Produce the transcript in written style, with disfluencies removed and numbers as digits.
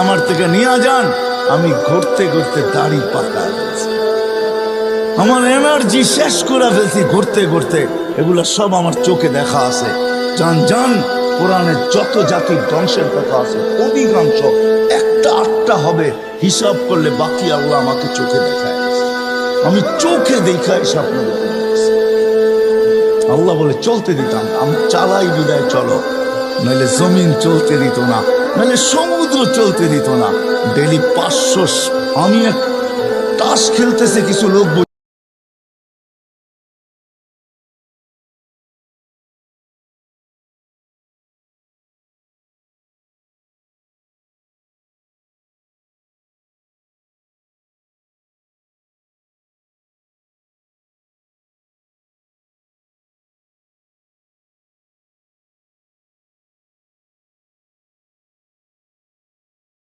আমার থেকে নিয়ে যান। আমি ঘুরতে ঘুরতে দাড়ি পাকা ফেলছি, আমার এনার্জি শেষ করে ফেলছি ঘুরতে ঘুরতে। এগুলা সব আমার চোখে দেখা আছে। জান জান, কোরআনে যত জাতির ধ্বংসের কথা আছে অধিকাংশ একটা আটটা হবে, হিসাব করলে বাকি আল্লাহ আমাকে চোখে দেখায়। আমি চোখে দেখাই স্বপ্ন দেখছি। আল্লাহ বলে চলতে দিতাম, আমি চালাই বিদায় চলো, নাহলে জমিন চলতে দিত না, নাহলে সমুদ্র চলতে দিত না। ডেলি 500 আমি এক তাস খেলতেছে কিছু লোক